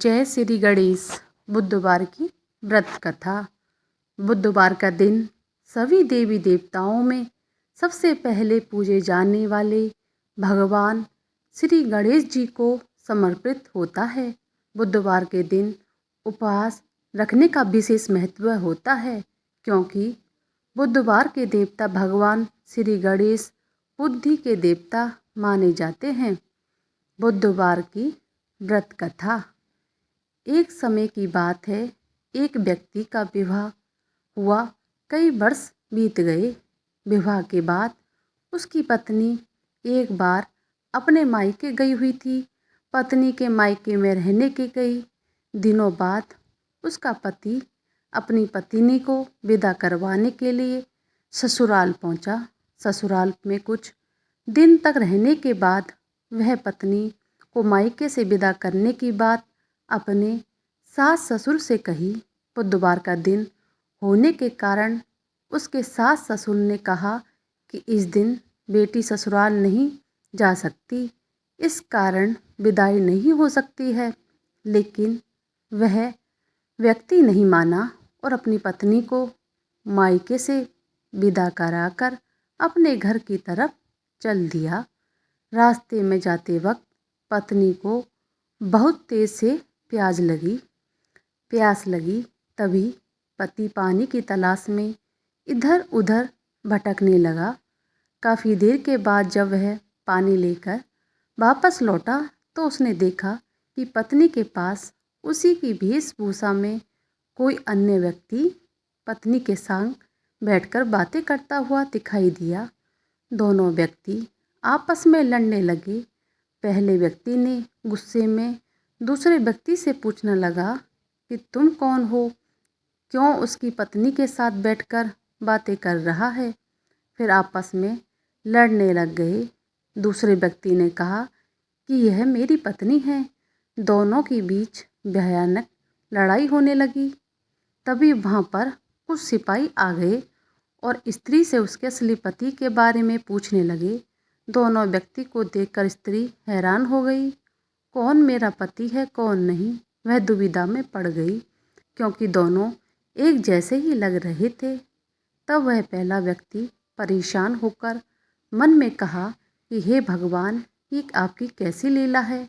जय श्री गणेश। बुधवार की व्रत कथा। बुधवार का दिन सभी देवी देवताओं में सबसे पहले पूजे जाने वाले भगवान श्री गणेश जी को समर्पित होता है। बुधवार के दिन उपवास रखने का विशेष महत्व होता है, क्योंकि बुधवार के देवता भगवान श्री गणेश बुद्धि के देवता माने जाते हैं। बुधवार की व्रत कथा। एक समय की बात है, एक व्यक्ति का विवाह हुआ। कई वर्ष बीत गए। विवाह के बाद उसकी पत्नी एक बार अपने मायके गई हुई थी। पत्नी के मायके में रहने के कई दिनों बाद उसका पति अपनी पत्नी को विदा करवाने के लिए ससुराल पहुंचा। ससुराल में कुछ दिन तक रहने के बाद वह पत्नी को मायके से विदा करने की बात अपने सास ससुर से कही। बुधवार का दिन होने के कारण उसके सास ससुर ने कहा कि इस दिन बेटी ससुराल नहीं जा सकती, इस कारण विदाई नहीं हो सकती है। लेकिन वह व्यक्ति नहीं माना और अपनी पत्नी को मायके से विदा कराकर अपने घर की तरफ चल दिया। रास्ते में जाते वक्त पत्नी को बहुत तेज से प्यास लगी। तभी पति पानी की तलाश में इधर उधर भटकने लगा। काफ़ी देर के बाद जब वह पानी लेकर वापस लौटा तो उसने देखा कि पत्नी के पास उसी की वेशभूषा में कोई अन्य व्यक्ति पत्नी के संग बैठकर बातें करता हुआ दिखाई दिया। दोनों व्यक्ति आपस में लड़ने लगे। पहले व्यक्ति ने गुस्से में दूसरे व्यक्ति से पूछने लगा कि तुम कौन हो, क्यों उसकी पत्नी के साथ बैठकर बातें कर रहा है। फिर आपस में लड़ने लग गए। दूसरे व्यक्ति ने कहा कि यह मेरी पत्नी है। दोनों के बीच भयानक लड़ाई होने लगी। तभी वहाँ पर कुछ सिपाही आ गए और स्त्री से उसके असली पति के बारे में पूछने लगे। दोनों व्यक्ति को देखकर स्त्री हैरान हो गई। कौन मेरा पति है कौन नहीं, वह दुविधा में पड़ गई, क्योंकि दोनों एक जैसे ही लग रहे थे। तब वह पहला व्यक्ति परेशान होकर मन में कहा कि हे भगवान, ये आपकी कैसी लीला है।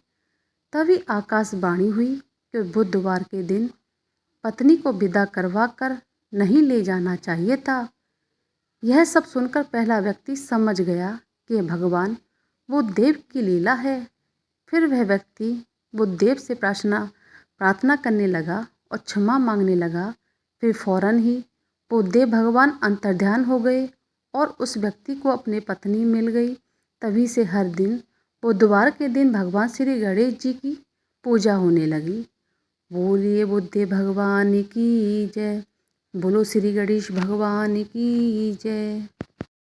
तभी आकाशवाणी हुई कि बुधवार के दिन पत्नी को विदा करवा कर नहीं ले जाना चाहिए था। यह सब सुनकर पहला व्यक्ति समझ गया कि भगवान बुद्धदेव की लीला है। फिर वह व्यक्ति बुद्धदेव से प्रार्थना करने लगा और क्षमा मांगने लगा। फिर फौरन ही बुद्धदेव भगवान अंतर्ध्यान हो गए और उस व्यक्ति को अपनी पत्नी मिल गई। तभी से हर दिन बुधवार के दिन भगवान श्री गणेश जी की पूजा होने लगी। बोलिए बुद्धदेव भगवान की जय। बोलो श्री गणेश भगवान की जय।